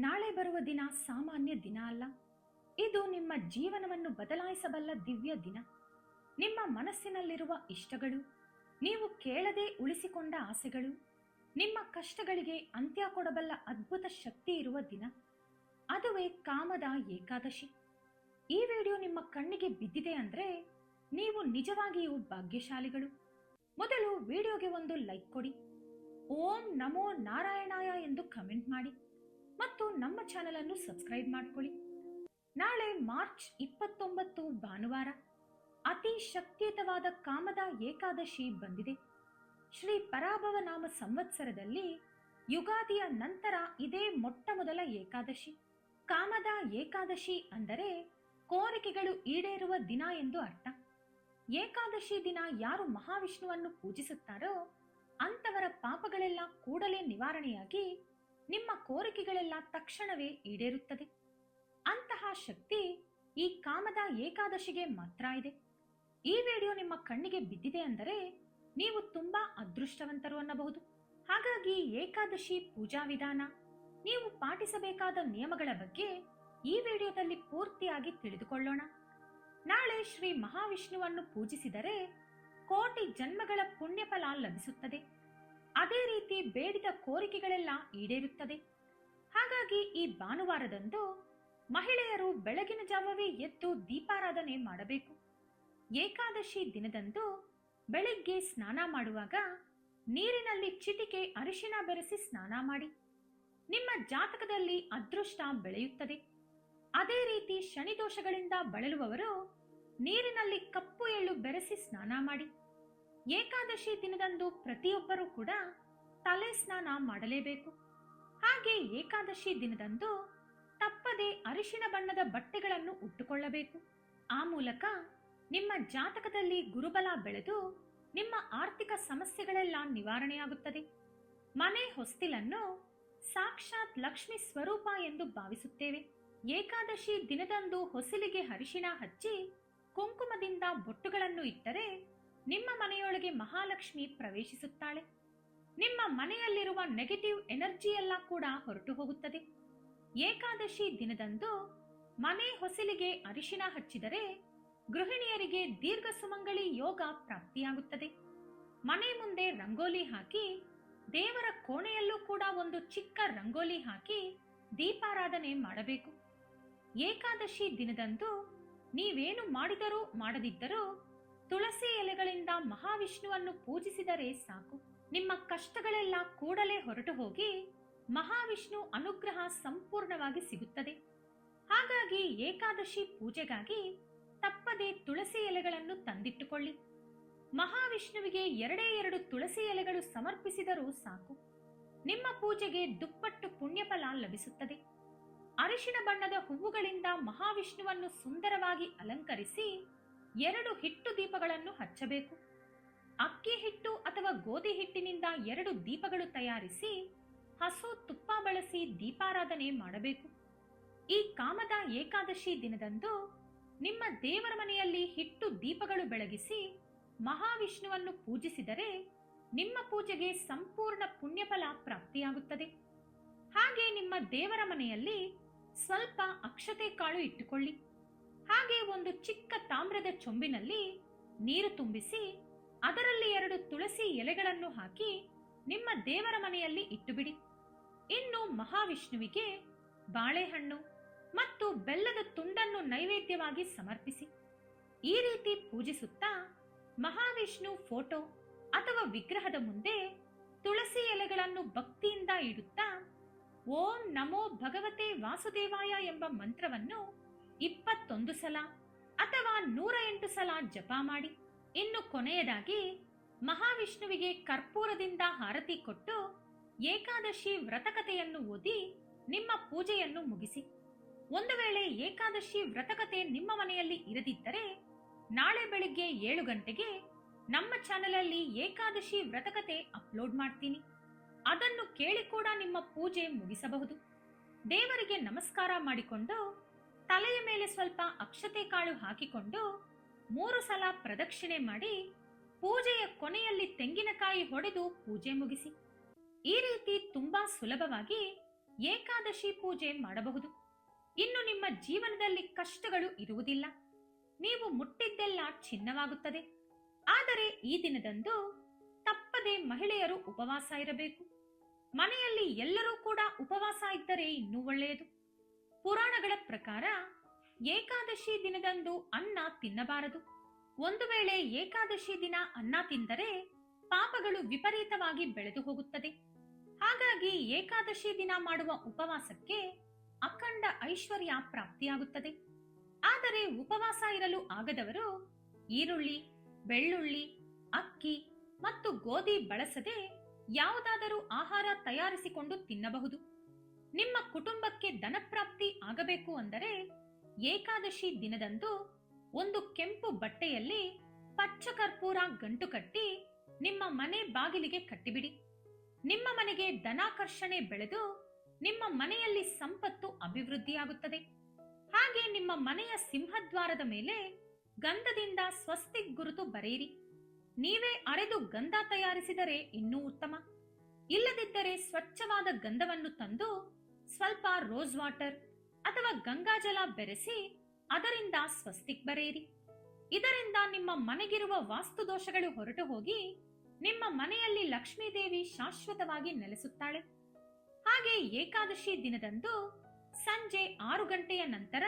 ನಾಳೆ ಬರುವ ದಿನ ಸಾಮಾನ್ಯ ದಿನ ಅಲ್ಲ. ಇದು ನಿಮ್ಮ ಜೀವನವನ್ನು ಬದಲಾಯಿಸಬಲ್ಲ ದಿವ್ಯ ದಿನ. ನಿಮ್ಮ ಮನಸ್ಸಿನಲ್ಲಿರುವ ಇಷ್ಟಗಳು, ನೀವು ಕೇಳದೆ ಉಳಿಸಿಕೊಂಡ ಆಸೆಗಳು, ನಿಮ್ಮ ಕಷ್ಟಗಳಿಗೆ ಅಂತ್ಯ ಕೊಡಬಲ್ಲ ಅದ್ಭುತ ಶಕ್ತಿ ಇರುವ ದಿನ. ಅದುವೇ ಕಾಮದ ಏಕಾದಶಿ. ಈ ವಿಡಿಯೋ ನಿಮ್ಮ ಕಣ್ಣಿಗೆ ಬಿದ್ದಿದೆ ಅಂದ್ರೆ ನೀವು ನಿಜವಾಗಿಯೂ ಭಾಗ್ಯಶಾಲಿಗಳು. ಮೊದಲು ವಿಡಿಯೋಗೆ ಒಂದು ಲೈಕ್ ಕೊಡಿ, ಓಂ ನಮೋ ನಾರಾಯಣಾಯ ಎಂದು ಕಮೆಂಟ್ ಮಾಡಿ ಮತ್ತು ನಮ್ಮ ಚಾನೆಲ್ ಅನ್ನು ಸಬ್ಸ್ಕ್ರೈಬ್ ಮಾಡಿಕೊಳ್ಳಿ. ನಾಳೆ ಮಾರ್ಚ್ 29 ಭಾನುವಾರ, ಅತಿ ಶಕ್ತಿಯುತವಾದ ಕಾಮದ ಏಕಾದಶಿ ಬಂದಿದೆ. ಶ್ರೀ ಪರಾಭವ ನಾಮ ಸಂವತ್ಸರದಲ್ಲಿ ಯುಗಾದಿಯ ನಂತರ ಇದೇ ಮೊಟ್ಟ ಮೊದಲ ಏಕಾದಶಿ. ಕಾಮದ ಏಕಾದಶಿ ಅಂದರೆ ಕೋರಿಕೆಗಳು ಈಡೇರುವ ದಿನ ಎಂದು ಅರ್ಥ. ಏಕಾದಶಿ ದಿನ ಯಾರು ಮಹಾವಿಷ್ಣುವನ್ನು ಪೂಜಿಸುತ್ತಾರೋ ಅಂತವರ ಪಾಪಗಳೆಲ್ಲ ಕೂಡಲೇ ನಿವಾರಣೆಯಾಗಿ ನಿಮ್ಮ ಕೋರಿಕೆಗಳೆಲ್ಲ ತಕ್ಷಣವೇ ಈಡೇರುತ್ತದೆ. ಅಂತಹ ಶಕ್ತಿ ಈ ಕಾಮದ ಏಕಾದಶಿಗೆ ಮಾತ್ರ ಇದೆ. ಈ ವಿಡಿಯೋ ನಿಮ್ಮ ಕಣ್ಣಿಗೆ ಬಿದ್ದಿದೆ ಅಂದರೆ ನೀವು ತುಂಬಾ ಅದೃಷ್ಟವಂತರು ಅನ್ನಬಹುದು. ಹಾಗಾಗಿ ಏಕಾದಶಿ ಪೂಜಾ ವಿಧಾನ, ನೀವು ಪಾಟಿಸಬೇಕಾದ ನಿಯಮಗಳ ಬಗ್ಗೆ ಈ ವಿಡಿಯೋದಲ್ಲಿ ಪೂರ್ತಿಯಾಗಿ ತಿಳಿದುಕೊಳ್ಳೋಣ. ನಾಳೆ ಶ್ರೀ ಮಹಾವಿಷ್ಣುವನ್ನು ಪೂಜಿಸಿದರೆ ಕೋಟಿ ಜನ್ಮಗಳ ಪುಣ್ಯಫಲ ಲಭಿಸುತ್ತದೆ. ಅದೇ ರೀತಿ ಬೇಡಿದ ಕೋರಿಕೆಗಳೆಲ್ಲ ಈಡೇರುತ್ತದೆ. ಹಾಗಾಗಿ ಈ ಭಾನುವಾರದಂದು ಮಹಿಳೆಯರು ಬೆಳಗಿನ ಜಾವವೇ ಎದ್ದು ದೀಪಾರಾಧನೆ ಮಾಡಬೇಕು. ಏಕಾದಶಿ ದಿನದಂದು ಬೆಳಿಗ್ಗೆ ಸ್ನಾನ ಮಾಡುವಾಗ ನೀರಿನಲ್ಲಿ ಚಿಟಿಕೆ ಅರಿಶಿಣ ಬೆರೆಸಿ ಸ್ನಾನ ಮಾಡಿ. ನಿಮ್ಮ ಜಾತಕದಲ್ಲಿ ಅದೃಷ್ಟ ಬೆಳೆಯುತ್ತದೆ. ಅದೇ ರೀತಿ ಶನಿ ದೋಷಗಳಿಂದ ಬಳಲುವವರು ನೀರಿನಲ್ಲಿ ಕಪ್ಪು ಎಳ್ಳು ಬೆರೆಸಿ ಸ್ನಾನ ಮಾಡಿ. ಏಕಾದಶಿ ದಿನದಂದು ಪ್ರತಿಯೊಬ್ಬರೂ ಕೂಡ ತಲೆ ಸ್ನಾನ ಮಾಡಲೇಬೇಕು. ಹಾಗೆ ಏಕಾದಶಿ ದಿನದಂದು ತಪ್ಪದೆ ಅರಿಶಿಣ ಬಣ್ಣದ ಬಟ್ಟೆಗಳನ್ನು ಉಟ್ಟುಕೊಳ್ಳಬೇಕು. ಆ ಮೂಲಕ ನಿಮ್ಮ ಜಾತಕದಲ್ಲಿ ಗುರುಬಲ ಬೆಳೆದು ನಿಮ್ಮ ಆರ್ಥಿಕ ಸಮಸ್ಯೆಗಳೆಲ್ಲ ನಿವಾರಣೆಯಾಗುತ್ತದೆ. ಮನೆ ಹೊಸ್ತಿಲನ್ನು ಸಾಕ್ಷಾತ್ ಲಕ್ಷ್ಮಿ ಸ್ವರೂಪ ಎಂದು ಭಾವಿಸುತ್ತೇವೆ. ಏಕಾದಶಿ ದಿನದಂದು ಹೊಸಲಿಗೆ ಅರಿಶಿಣ ಹಚ್ಚಿ ಕುಂಕುಮದಿಂದ ಬೊಟ್ಟುಗಳನ್ನು ಇಟ್ಟರೆ ನಿಮ್ಮ ಮನೆಯೊಳಗೆ ಮಹಾಲಕ್ಷ್ಮಿ ಪ್ರವೇಶಿಸುತ್ತಾಳೆ. ನಿಮ್ಮ ಮನೆಯಲ್ಲಿರುವ ನೆಗೆಟಿವ್ ಎನರ್ಜಿ ಎಲ್ಲ ಕೂಡ ಹೊರಟು ಹೋಗುತ್ತದೆ. ಏಕಾದಶಿ ದಿನದಂದು ಮನೆ ಹೊಸಲಿಗೆ ಅರಿಶಿಣ ಹಚ್ಚಿದರೆ ಗೃಹಿಣಿಯರಿಗೆ ದೀರ್ಘ ಸುಮಂಗಲಿ ಯೋಗ ಪ್ರಾಪ್ತಿಯಾಗುತ್ತದೆ. ಮನೆ ಮುಂದೆ ರಂಗೋಲಿ ಹಾಕಿ, ದೇವರ ಕೋಣೆಯಲ್ಲೂ ಕೂಡ ಒಂದು ಚಿಕ್ಕ ರಂಗೋಲಿ ಹಾಕಿ ದೀಪಾರಾಧನೆ ಮಾಡಬೇಕು. ಏಕಾದಶಿ ದಿನದಂದು ನೀವೇನು ಮಾಡಿದರೂ ಮಾಡದಿದ್ದರೂ ತುಳಸಿ ಎಲೆಗಳಿಂದ ಮಹಾವಿಷ್ಣುವನ್ನು ಪೂಜಿಸಿದರೆ ಸಾಕು. ನಿಮ್ಮ ಕಷ್ಟಗಳೆಲ್ಲ ಕೂಡಲೇ ಹೊರಟು ಹೋಗಿ ಮಹಾವಿಷ್ಣು ಅನುಗ್ರಹ ಸಂಪೂರ್ಣವಾಗಿ ಸಿಗುತ್ತದೆ. ಹಾಗಾಗಿ ಏಕಾದಶಿ ಪೂಜೆಗಾಗಿ ತಪ್ಪದೆ ತುಳಸಿ ಎಲೆಗಳನ್ನು ತಂದಿಟ್ಟುಕೊಳ್ಳಿ. ಮಹಾವಿಷ್ಣುವಿಗೆ 2 ತುಳಸಿ ಎಲೆಗಳು ಸಮರ್ಪಿಸಿದರೂ ಸಾಕು. ನಿಮ್ಮ ಪೂಜೆಗೆ ದುಪ್ಪಟ್ಟು ಪುಣ್ಯಫಲ ಲಭಿಸುತ್ತದೆ. ಅರಿಶಿಣ ಬಣ್ಣದ ಹೂವುಗಳಿಂದ ಮಹಾವಿಷ್ಣುವನ್ನು ಸುಂದರವಾಗಿ ಅಲಂಕರಿಸಿ 2 ಹಿಟ್ಟು ದೀಪಗಳನ್ನು ಹಚ್ಚಬೇಕು. ಅಕ್ಕಿ ಹಿಟ್ಟು ಅಥವಾ ಗೋಧಿ ಹಿಟ್ಟಿನಿಂದ 2 ದೀಪಗಳು ತಯಾರಿಸಿ ಹಸು ತುಪ್ಪ ಬಳಸಿ ದೀಪಾರಾಧನೆ ಮಾಡಬೇಕು. ಈ ಕಾಮದ ಏಕಾದಶಿ ದಿನದಂದು ನಿಮ್ಮ ದೇವರ ಮನೆಯಲ್ಲಿ ಹಿಟ್ಟು ದೀಪಗಳು ಬೆಳಗಿಸಿ ಮಹಾವಿಷ್ಣುವನ್ನು ಪೂಜಿಸಿದರೆ ನಿಮ್ಮ ಪೂಜೆಗೆ ಸಂಪೂರ್ಣ ಪುಣ್ಯಫಲ ಪ್ರಾಪ್ತಿಯಾಗುತ್ತದೆ. ಹಾಗೆ ನಿಮ್ಮ ದೇವರ ಮನೆಯಲ್ಲಿ ಸ್ವಲ್ಪ ಅಕ್ಷತೆ ಕಾಳು ಇಟ್ಟುಕೊಳ್ಳಿ. ಹಾಗೆ ಒಂದು ಚಿಕ್ಕ ತಾಮ್ರದ ಚೊಂಬಿನಲ್ಲಿ ನೀರು ತುಂಬಿಸಿ ಅದರಲ್ಲಿ 2 ತುಳಸಿ ಎಲೆಗಳನ್ನು ಹಾಕಿ ನಿಮ್ಮ ದೇವರ ಮನೆಯಲ್ಲಿ ಇಟ್ಟುಬಿಡಿ. ಇನ್ನು ಮಹಾವಿಷ್ಣುವಿಗೆ ಬಾಳೆಹಣ್ಣು ಮತ್ತು ಬೆಲ್ಲದ ತುಂಡನ್ನು ನೈವೇದ್ಯವಾಗಿ ಸಮರ್ಪಿಸಿ. ಈ ರೀತಿ ಪೂಜಿಸುತ್ತಾ ಮಹಾವಿಷ್ಣು ಫೋಟೋ ಅಥವಾ ವಿಗ್ರಹದ ಮುಂದೆ ತುಳಸಿ ಎಲೆಗಳನ್ನು ಭಕ್ತಿಯಿಂದ ಇಡುತ್ತಾ ಓಂ ನಮೋ ಭಗವತೆ ವಾಸುದೇವಾಯ ಎಂಬ ಮಂತ್ರವನ್ನು 21 ಸಲ ಅಥವಾ 108 ಸಲ ಜಪ ಮಾಡಿ. ಇನ್ನು ಕೊನೆಯದಾಗಿ ಮಹಾವಿಷ್ಣುವಿಗೆ ಕರ್ಪೂರದಿಂದ ಆರತಿ ಕೊಟ್ಟು ಏಕಾದಶಿ ವ್ರತಕಥೆಯನ್ನು ಓದಿ ನಿಮ್ಮ ಪೂಜೆಯನ್ನು ಮುಗಿಸಿ. ಒಂದು ವೇಳೆ ಏಕಾದಶಿ ವ್ರತಕಥೆ ನಿಮ್ಮ ಮನೆಯಲ್ಲಿ ಇರದಿದ್ದರೆ ನಾಳೆ ಬೆಳಿಗ್ಗೆ 7 ಗಂಟೆಗೆ ನಮ್ಮ ಚಾನೆಲ್ ಏಕಾದಶಿ ವ್ರತಕಥೆ ಅಪ್ಲೋಡ್ ಮಾಡ್ತೀನಿ. ಅದನ್ನು ಕೇಳಿ ಕೂಡ ನಿಮ್ಮ ಪೂಜೆ ಮುಗಿಸಬಹುದು. ದೇವರಿಗೆ ನಮಸ್ಕಾರ ಮಾಡಿಕೊಂಡು ತಲೆಯ ಮೇಲೆ ಸ್ವಲ್ಪ ಅಕ್ಷತೆ ಕಾಳು ಹಾಕಿಕೊಂಡು 3 ಸಲ ಪ್ರದಕ್ಷಿಣೆ ಮಾಡಿ ಪೂಜೆಯ ಕೊನೆಯಲ್ಲಿ ತೆಂಗಿನಕಾಯಿ ಹೊಡೆದು ಪೂಜೆ ಮುಗಿಸಿ. ಈ ರೀತಿ ತುಂಬಾ ಸುಲಭವಾಗಿ ಏಕಾದಶಿ ಪೂಜೆ ಮಾಡಬಹುದು. ಇನ್ನು ನಿಮ್ಮ ಜೀವನದಲ್ಲಿ ಕಷ್ಟಗಳು ಇರುವುದಿಲ್ಲ. ನೀವು ಮುಟ್ಟಿದ್ದೆಲ್ಲ ಚಿನ್ನವಾಗುತ್ತದೆ. ಆದರೆ ಈ ದಿನದಂದು ತಪ್ಪದೆ ಮಹಿಳೆಯರು ಉಪವಾಸ ಇರಬೇಕು. ಮನೆಯಲ್ಲಿ ಎಲ್ಲರೂ ಕೂಡ ಉಪವಾಸ ಇದ್ದರೆ ಇನ್ನೂ ಒಳ್ಳೆಯದು. ಪುರಾಣಗಳ ಪ್ರಕಾರ ಏಕಾದಶಿ ದಿನದಂದು ಅನ್ನ ತಿನ್ನಬಾರದು. ಒಂದು ವೇಳೆ ಏಕಾದಶಿ ದಿನ ಅನ್ನ ತಿಂದರೆ ಪಾಪಗಳು ವಿಪರೀತವಾಗಿ ಬೆಳೆದು ಹೋಗುತ್ತದೆ. ಹಾಗಾಗಿ ಏಕಾದಶಿ ದಿನ ಮಾಡುವ ಉಪವಾಸಕ್ಕೆ ಅಖಂಡ ಐಶ್ವರ್ಯ ಪ್ರಾಪ್ತಿಯಾಗುತ್ತದೆ. ಆದರೆ ಉಪವಾಸ ಇರಲು ಆಗದವರು ಈರುಳ್ಳಿ, ಬೆಳ್ಳುಳ್ಳಿ, ಅಕ್ಕಿ ಮತ್ತು ಗೋಧಿ ಬಳಸದೆ ಯಾವುದಾದರೂ ಆಹಾರ ತಯಾರಿಸಿಕೊಂಡು ತಿನ್ನಬಹುದು. ನಿಮ್ಮ ಕುಟುಂಬಕ್ಕೆ ಧನಪ್ರಾಪ್ತಿ ಆಗಬೇಕು ಅಂದರೆ ಏಕಾದಶಿ ದಿನದಂದು ಒಂದು ಕೆಂಪು ಬಟ್ಟೆಯಲ್ಲಿ ಪಚ್ಚ ಕರ್ಪೂರ ಗಂಟು ಕಟ್ಟಿ ನಿಮ್ಮ ಮನೆ ಬಾಗಿಲಿಗೆ ಕಟ್ಟಿಬಿಡಿ. ನಿಮ್ಮ ಮನೆಗೆ ಧನಾಕರ್ಷಣೆ ಬೆಳೆದು ನಿಮ್ಮ ಮನೆಯಲ್ಲಿ ಸಂಪತ್ತು ಅಭಿವೃದ್ಧಿಯಾಗುತ್ತದೆ. ಹಾಗೆ ನಿಮ್ಮ ಮನೆಯ ಸಿಂಹದ್ವಾರದ ಮೇಲೆ ಗಂಧದಿಂದ ಸ್ವಸ್ತಿಕ್ ಗುರುತು ಬರೆಯಿರಿ. ನೀವೇ ಅರೆದು ಗಂಧ ತಯಾರಿಸಿದರೆ ಇನ್ನೂ ಉತ್ತಮ. ಇಲ್ಲದಿದ್ದರೆ ಸ್ವಚ್ಛವಾದ ಗಂಧವನ್ನು ತಂದು ಸ್ವಲ್ಪ ರೋಸ್ ವಾಟರ್ ಅಥವಾ ಗಂಗಾಜಲ ಬೆರೆಸಿ ಅದರಿಂದ ಸ್ವಸ್ತಿಕ್ ಬರೆಯಿರಿ. ಇದರಿಂದ ನಿಮ್ಮ ಮನೆಗಿರುವ ವಾಸ್ತು ದೋಷಗಳು ಹೊರಟು ಹೋಗಿ ನಿಮ್ಮ ಮನೆಯಲ್ಲಿ ಲಕ್ಷ್ಮೀದೇವಿ ಶಾಶ್ವತವಾಗಿ ನೆಲೆಸುತ್ತಾಳೆ. ಹಾಗೆ ಏಕಾದಶಿ ದಿನದಂದು ಸಂಜೆ 6 ಗಂಟೆಯ ನಂತರ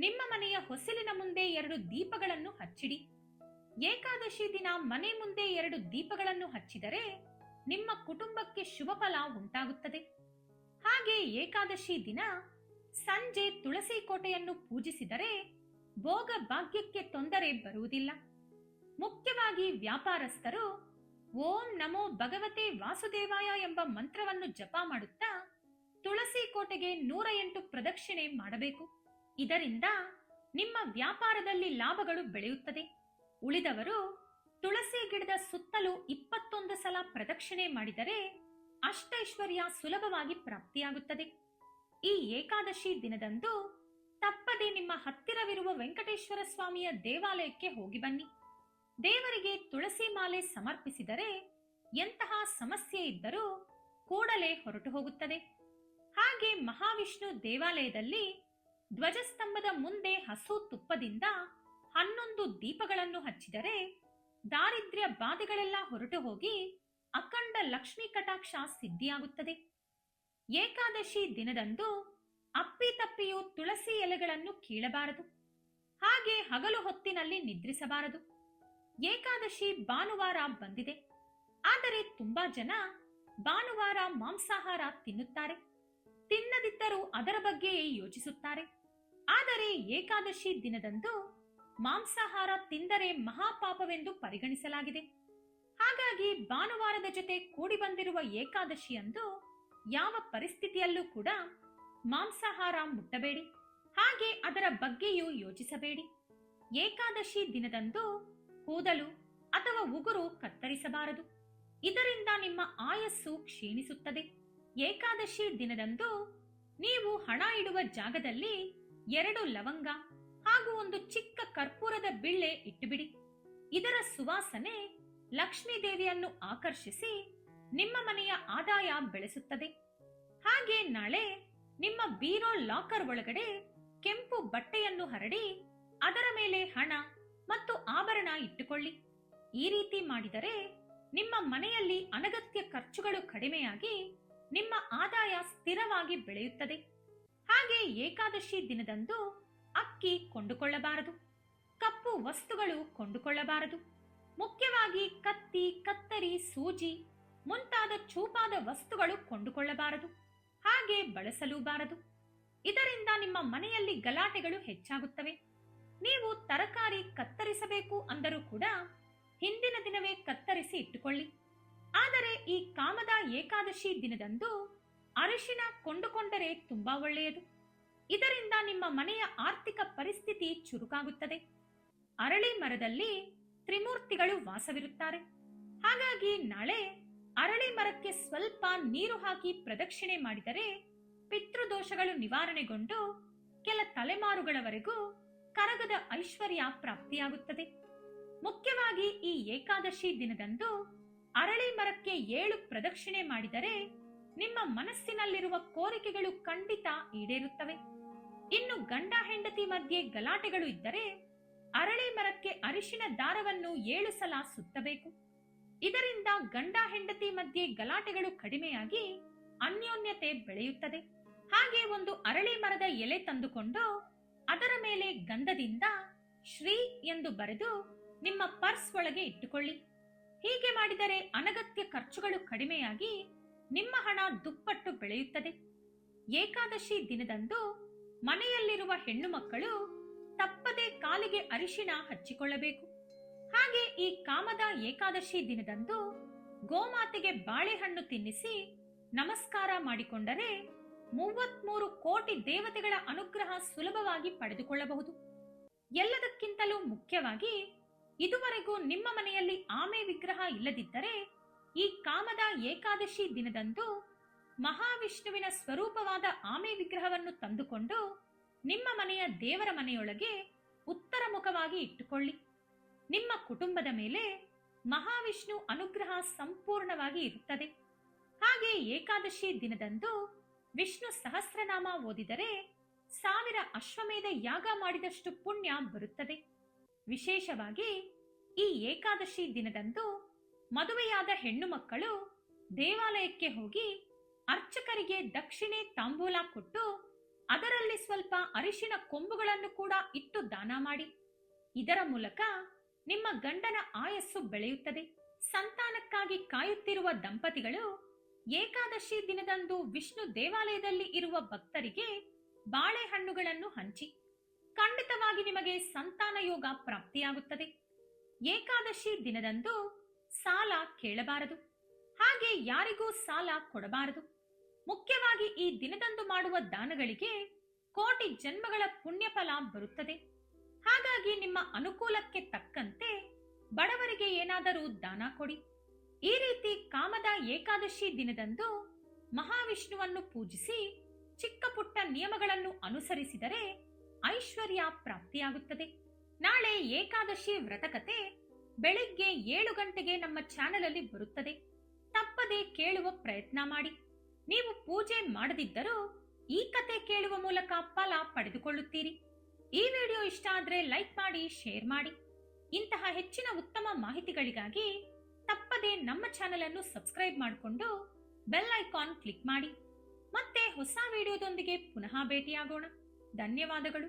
ನಿಮ್ಮ ಮನೆಯ ಹೊಸಿಲಿನ ಮುಂದೆ 2 ದೀಪಗಳನ್ನು ಹಚ್ಚಿಡಿ. ಏಕಾದಶಿ ದಿನ ಮನೆ ಮುಂದೆ 2 ದೀಪಗಳನ್ನು ಹಚ್ಚಿದರೆ ನಿಮ್ಮ ಕುಟುಂಬಕ್ಕೆ ಶುಭ ಫಲ ಉಂಟಾಗುತ್ತದೆ. ಹಾಗೆ ಏಕಾದಶಿ ದಿನ ಸಂಜೆ ತುಳಸಿ ಕೋಟೆಯನ್ನು ಪೂಜಿಸಿದರೆ ಭೋಗ ಭಾಗ್ಯಕ್ಕೆ ತೊಂದರೆ ಬರುವುದಿಲ್ಲ. ಮುಖ್ಯವಾಗಿ ವ್ಯಾಪಾರಸ್ಥರು ಓಂ ನಮೋ ಭಗವತೆ ವಾಸುದೇವಾಯ ಎಂಬ ಮಂತ್ರವನ್ನು ಜಪ ಮಾಡುತ್ತಾ ತುಳಸಿ ಕೋಟೆಗೆ 108 ಪ್ರದಕ್ಷಿಣೆ ಮಾಡಬೇಕು. ಇದರಿಂದ ನಿಮ್ಮ ವ್ಯಾಪಾರದಲ್ಲಿ ಲಾಭಗಳು ಬೆಳೆಯುತ್ತದೆ. ಉಳಿದವರು ತುಳಸಿ ಗಿಡದ ಸುತ್ತಲೂ 21 ಸಲ ಪ್ರದಕ್ಷಿಣೆ ಮಾಡಿದರೆ ಅಷ್ಟೈಶ್ವರ್ಯ ಸುಲಭವಾಗಿ ಪ್ರಾಪ್ತಿಯಾಗುತ್ತದೆ. ಈ ಏಕಾದಶಿ ದಿನದಂದು ತಪ್ಪದೆ ನಿಮ್ಮ ಹತ್ತಿರವಿರುವ ವೆಂಕಟೇಶ್ವರ ಸ್ವಾಮಿಯ ದೇವಾಲಯಕ್ಕೆ ಹೋಗಿ ಬನ್ನಿ. ದೇವರಿಗೆ ತುಳಸಿ ಮಾಲೆ ಸಮರ್ಪಿಸಿದರೆ ಎಂತಹ ಸಮಸ್ಯೆ ಇದ್ದರೂ ಕೂಡಲೇ ಹೊರಟು ಹೋಗುತ್ತದೆ. ಹಾಗೆ ಮಹಾವಿಷ್ಣು ದೇವಾಲಯದಲ್ಲಿ ಧ್ವಜಸ್ತಂಭದ ಮುಂದೆ ಹಸು ತುಪ್ಪದಿಂದ 11 ದೀಪಗಳನ್ನು ಹಚ್ಚಿದರೆ ದಾರಿದ್ರ್ಯ ಬಾಧೆಗಳೆಲ್ಲ ಹೊರಟು ಹೋಗಿ ಅಖಂಡ ಲಕ್ಷ್ಮೀ ಕಟಾಕ್ಷ ಸಿದ್ಧಿಯಾಗುತ್ತದೆ. ಏಕಾದಶಿ ದಿನದಂದು ಅಪ್ಪಿತಪ್ಪಿಯೂ ತುಳಸಿ ಎಲೆಗಳನ್ನು ಕೀಳಬಾರದು. ಹಾಗೆ ಹಗಲು ಹೊತ್ತಿನಲ್ಲಿ ನಿದ್ರಿಸಬಾರದು. ಏಕಾದಶಿ ಭಾನುವಾರ ಬಂದಿದೆ. ಆದರೆ ತುಂಬಾ ಜನ ಭಾನುವಾರ ಮಾಂಸಾಹಾರ ತಿನ್ನುತ್ತಾರೆ. ತಿನ್ನದಿದ್ದರೂ ಅದರ ಬಗ್ಗೆಯೇ ಯೋಚಿಸುತ್ತಾರೆ. ಆದರೆ ಏಕಾದಶಿ ದಿನದಂದು ಮಾಂಸಾಹಾರ ತಿಂದರೆ ಮಹಾಪಾಪವೆಂದು ಪರಿಗಣಿಸಲಾಗಿದೆ. ಹಾಗಾಗಿ ಭಾನುವಾರದ ಜೊತೆ ಕೂಡಿ ಬಂದಿರುವ ಏಕಾದಶಿಯಂದು ಯಾವ ಪರಿಸ್ಥಿತಿಯಲ್ಲೂ ಕೂಡ ಮಾಂಸಾಹಾರ ಮುಟ್ಟಬೇಡಿ. ಹಾಗೆ ಅದರ ಬಗ್ಗೆಯೂ ಯೋಚಿಸಬೇಡಿ. ಏಕಾದಶಿ ದಿನದಂದು ಕೂದಲು ಅಥವಾ ಉಗುರು ಕತ್ತರಿಸಬಾರದು. ಇದರಿಂದ ನಿಮ್ಮ ಆಯಸ್ಸು ಕ್ಷೀಣಿಸುತ್ತದೆ. ಏಕಾದಶಿ ದಿನದಂದು ನೀವು ಹಣ ಇಡುವ ಜಾಗದಲ್ಲಿ 2 ಲವಂಗ ಹಾಗೂ ಒಂದು ಚಿಕ್ಕ ಕರ್ಪೂರದ ಬಿಳ್ಳೆ ಇಟ್ಟುಬಿಡಿ. ಇದರ ಸುವಾಸನೆ ಲಕ್ಷ್ಮೀ ದೇವಿಯನ್ನು ಆಕರ್ಷಿಸಿ ನಿಮ್ಮ ಮನೆಯ ಆದಾಯ ಬೆಳೆಸುತ್ತದೆ. ಹಾಗೆ ನಾಳೆ ನಿಮ್ಮ ಬೀರೋ ಲಾಕರ್ ಒಳಗಡೆ ಕೆಂಪು ಬಟ್ಟೆಯನ್ನು ಹರಡಿ ಅದರ ಮೇಲೆ ಹಣ ಮತ್ತು ಆಭರಣ ಇಟ್ಟುಕೊಳ್ಳಿ. ಈ ರೀತಿ ಮಾಡಿದರೆ ನಿಮ್ಮ ಮನೆಯಲ್ಲಿ ಅನಗತ್ಯ ಖರ್ಚುಗಳು ಕಡಿಮೆಯಾಗಿ ನಿಮ್ಮ ಆದಾಯ ಸ್ಥಿರವಾಗಿ ಬೆಳೆಯುತ್ತದೆ. ಹಾಗೆ ಏಕಾದಶಿ ದಿನದಂದು ಅಕ್ಕಿ ಕೊಂಡುಕೊಳ್ಳಬಾರದು. ಕಪ್ಪು ವಸ್ತುಗಳು ಕೊಂಡುಕೊಳ್ಳಬಾರದು. ಮುಖ್ಯವಾಗಿ ಕತ್ತಿ, ಕತ್ತರಿ, ಸೂಜಿ ಮುಂತಾದ ಚೂಪಾದ ವಸ್ತುಗಳು ಕೊಂಡುಕೊಳ್ಳಬಾರದು. ಹಾಗೆ ಬಳಸಲೂಬಾರದು. ಇದರಿಂದ ನಿಮ್ಮ ಮನೆಯಲ್ಲಿ ಗಲಾಟೆಗಳು ಹೆಚ್ಚಾಗುತ್ತವೆ. ನೀವು ತರಕಾರಿ ಕತ್ತರಿಸಬೇಕು ಅಂದರೂ ಕೂಡ ಹಿಂದಿನ ದಿನವೇ ಕತ್ತರಿಸಿ ಇಟ್ಟುಕೊಳ್ಳಿ. ಆದರೆ ಈ ಕಾಮದ ಏಕಾದಶಿ ದಿನದಂದು ಅರಿಶಿನ ಕೊಂಡುಕೊಂಡರೆ ತುಂಬಾ ಒಳ್ಳೆಯದು. ಇದರಿಂದ ನಿಮ್ಮ ಮನೆಯ ಆರ್ಥಿಕ ಪರಿಸ್ಥಿತಿ ಚುರುಕಾಗುತ್ತದೆ. ಅರಳಿ ಮರದಲ್ಲಿ ತ್ರಿಮೂರ್ತಿಗಳು ವಾಸವಿರುತ್ತಾರೆ. ಹಾಗಾಗಿ ನಾಳೆ ಅರಳಿ ಮರಕ್ಕೆ ಸ್ವಲ್ಪ ನೀರು ಹಾಕಿ ಪ್ರದಕ್ಷಿಣೆ ಮಾಡಿದರೆ ಪಿತೃದೋಷಗಳು ನಿವಾರಣೆಗೊಂಡು ಕೆಲ ತಲೆಮಾರುಗಳವರೆಗೂ ಕರಗದ ಐಶ್ವರ್ಯ ಪ್ರಾಪ್ತಿಯಾಗುತ್ತದೆ. ಮುಖ್ಯವಾಗಿ ಈ ಏಕಾದಶಿ ದಿನದಂದು ಅರಳಿ ಮರಕ್ಕೆ 7 ಪ್ರದಕ್ಷಿಣೆ ಮಾಡಿದರೆ ನಿಮ್ಮ ಮನಸ್ಸಿನಲ್ಲಿರುವ ಕೋರಿಕೆಗಳು ಖಂಡಿತ ಈಡೇರುತ್ತವೆ. ಇನ್ನು ಗಂಡ ಹೆಂಡತಿ ಮಧ್ಯೆ ಗಲಾಟೆಗಳು ಇದ್ದರೆ ಅರಳಿ ಮರಕ್ಕೆ ಅರಿಶಿನ ದಾರವನ್ನು 7 ಸಲ ಸುತ್ತಬೇಕು. ಇದರಿಂದ ಗಂಡ ಹೆಂಡತಿ ಮಧ್ಯೆ ಗಲಾಟೆಗಳು ಕಡಿಮೆಯಾಗಿ ಅನ್ಯೋನ್ಯತೆ ಬೆಳೆಯುತ್ತದೆ. ಹಾಗೆ ಒಂದು ಅರಳಿ ಮರದ ಎಲೆ ತಂದುಕೊಂಡು ಅದರ ಮೇಲೆ ಗಂಧದಿಂದ ಶ್ರೀ ಎಂದು ಬರೆದು ನಿಮ್ಮ ಪರ್ಸ್ ಒಳಗೆ ಇಟ್ಟುಕೊಳ್ಳಿ. ಹೀಗೆ ಮಾಡಿದರೆ ಅನಗತ್ಯ ಖರ್ಚುಗಳು ಕಡಿಮೆಯಾಗಿ ನಿಮ್ಮ ಹಣ ದುಪ್ಪಟ್ಟು ಬೆಳೆಯುತ್ತದೆ. ಏಕಾದಶಿ ದಿನದಂದು ಮನೆಯಲ್ಲಿರುವ ಹೆಣ್ಣು ಮಕ್ಕಳು ತಪ್ಪದೆ ಕಾಲಿಗೆ ಅರಿಶಿಣ ಹಚ್ಚಿಕೊಳ್ಳಬೇಕು. ಹಾಗೆ ಈ ಕಾಮದ ಏಕಾದಶಿ ದಿನದಂದು ಗೋಮಾತೆಗೆ ಬಾಳೆಹಣ್ಣು ತಿನ್ನಿಸಿ ನಮಸ್ಕಾರ ಮಾಡಿಕೊಂಡರೆ 33 ಕೋಟಿ ದೇವತೆಗಳ ಅನುಗ್ರಹ ಸುಲಭವಾಗಿ ಪಡೆದುಕೊಳ್ಳಬಹುದು. ಎಲ್ಲದಕ್ಕಿಂತಲೂ ಮುಖ್ಯವಾಗಿ ಇದುವರೆಗೂ ನಿಮ್ಮ ಮನೆಯಲ್ಲಿ ಆಮೆ ವಿಗ್ರಹ ಇಲ್ಲದಿದ್ದರೆ ಈ ಕಾಮದ ಏಕಾದಶಿ ದಿನದಂದು ಮಹಾವಿಷ್ಣುವಿನ ಸ್ವರೂಪವಾದ ಆಮೆ ವಿಗ್ರಹವನ್ನು ತಂದುಕೊಂಡು ನಿಮ್ಮ ಮನೆಯ ದೇವರ ಮನೆಯೊಳಗೆ ಉತ್ತರ ಮುಖವಾಗಿ ಇಟ್ಟುಕೊಳ್ಳಿ. ನಿಮ್ಮ ಕುಟುಂಬದ ಮೇಲೆ ಮಹಾವಿಷ್ಣು ಅನುಗ್ರಹ ಸಂಪೂರ್ಣವಾಗಿ ಇರುತ್ತದೆ. ಹಾಗೆ ಏಕಾದಶಿ ದಿನದಂದು ವಿಷ್ಣು ಸಹಸ್ರನಾಮ ಓದಿದರೆ 1000 ಅಶ್ವಮೇಧ ಯಾಗ ಮಾಡಿದಷ್ಟು ಪುಣ್ಯ ಬರುತ್ತದೆ. ವಿಶೇಷವಾಗಿ ಈ ಏಕಾದಶಿ ದಿನದಂದು ಮದುವೆಯಾದ ಹೆಣ್ಣು ಮಕ್ಕಳು ದೇವಾಲಯಕ್ಕೆ ಹೋಗಿ ಅರ್ಚಕರಿಗೆ ದಕ್ಷಿಣೆ ತಾಂಬೂಲ ಕೊಟ್ಟು ಅದರಲ್ಲಿ ಸ್ವಲ್ಪ ಅರಿಶಿನ ಕೊಂಬುಗಳನ್ನು ಕೂಡ ಇಟ್ಟು ದಾನ ಮಾಡಿ. ಇದರ ಮೂಲಕ ನಿಮ್ಮ ಗಂಡನ ಆಯಸ್ಸು ಬೆಳೆಯುತ್ತದೆ. ಸಂತಾನಕ್ಕಾಗಿ ಕಾಯುತ್ತಿರುವ ದಂಪತಿಗಳು ಏಕಾದಶಿ ದಿನದಂದು ವಿಷ್ಣು ದೇವಾಲಯದಲ್ಲಿ ಇರುವ ಭಕ್ತರಿಗೆ ಬಾಳೆಹಣ್ಣುಗಳನ್ನು ಹಂಚಿ. ಖಂಡಿತವಾಗಿ ನಿಮಗೆ ಸಂತಾನ ಯೋಗ ಪ್ರಾಪ್ತಿಯಾಗುತ್ತದೆ. ಏಕಾದಶಿ ದಿನದಂದು ಸಾಲ ಕೇಳಬಾರದು, ಹಾಗೆ ಯಾರಿಗೂ ಸಾಲ ಕೊಡಬಾರದು. ಮುಖ್ಯವಾಗಿ ಈ ದಿನದಂದು ಮಾಡುವ ದಾನಗಳಿಗೆ ಕೋಟಿ ಜನ್ಮಗಳ ಪುಣ್ಯಫಲ ಬರುತ್ತದೆ. ಹಾಗಾಗಿ ನಿಮ್ಮ ಅನುಕೂಲಕ್ಕೆ ತಕ್ಕಂತೆ ಬಡವರಿಗೆ ಏನಾದರೂ ದಾನ ಕೊಡಿ. ಈ ರೀತಿ ಕಾಮದ ಏಕಾದಶಿ ದಿನದಂದು ಮಹಾವಿಷ್ಣುವನ್ನು ಪೂಜಿಸಿ ಚಿಕ್ಕ ಪುಟ್ಟ ನಿಯಮಗಳನ್ನು ಅನುಸರಿಸಿದರೆ ಐಶ್ವರ್ಯ ಪ್ರಾಪ್ತಿಯಾಗುತ್ತದೆ. ನಾಳೆ ಏಕಾದಶಿ ವ್ರತಕತೆ ಬೆಳಿಗ್ಗೆ 7 ಗಂಟೆಗೆ ನಮ್ಮ ಚಾನೆಲ್ ಅಲ್ಲಿ ಬರುತ್ತದೆ. ತಪ್ಪದೆ ಕೇಳುವ ಪ್ರಯತ್ನ ಮಾಡಿ. ನೀವು ಪೂಜೆ ಮಾಡದಿದ್ದರೂ ಈ ಕತೆ ಕೇಳುವ ಮೂಲಕ ಫಲ ಪಡೆದುಕೊಳ್ಳುತ್ತೀರಿ. ಈ ವಿಡಿಯೋ ಇಷ್ಟ ಆದ್ರೆ ಲೈಕ್ ಮಾಡಿ, ಶೇರ್ ಮಾಡಿ. ಇಂತಹ ಹೆಚ್ಚಿನ ಉತ್ತಮ ಮಾಹಿತಿಗಳಿಗಾಗಿ ತಪ್ಪದೆ ನಮ್ಮ ಚಾನೆಲ್ ಅನ್ನು ಸಬ್ಸ್ಕ್ರೈಬ್ ಮಾಡಿಕೊಂಡು ಬೆಲ್ ಐಕಾನ್ ಕ್ಲಿಕ್ ಮಾಡಿ. ಮತ್ತೆ ಹೊಸ ವಿಡಿಯೋದೊಂದಿಗೆ ಪುನಃ ಭೇಟಿಯಾಗೋಣ. ಧನ್ಯವಾದಗಳು.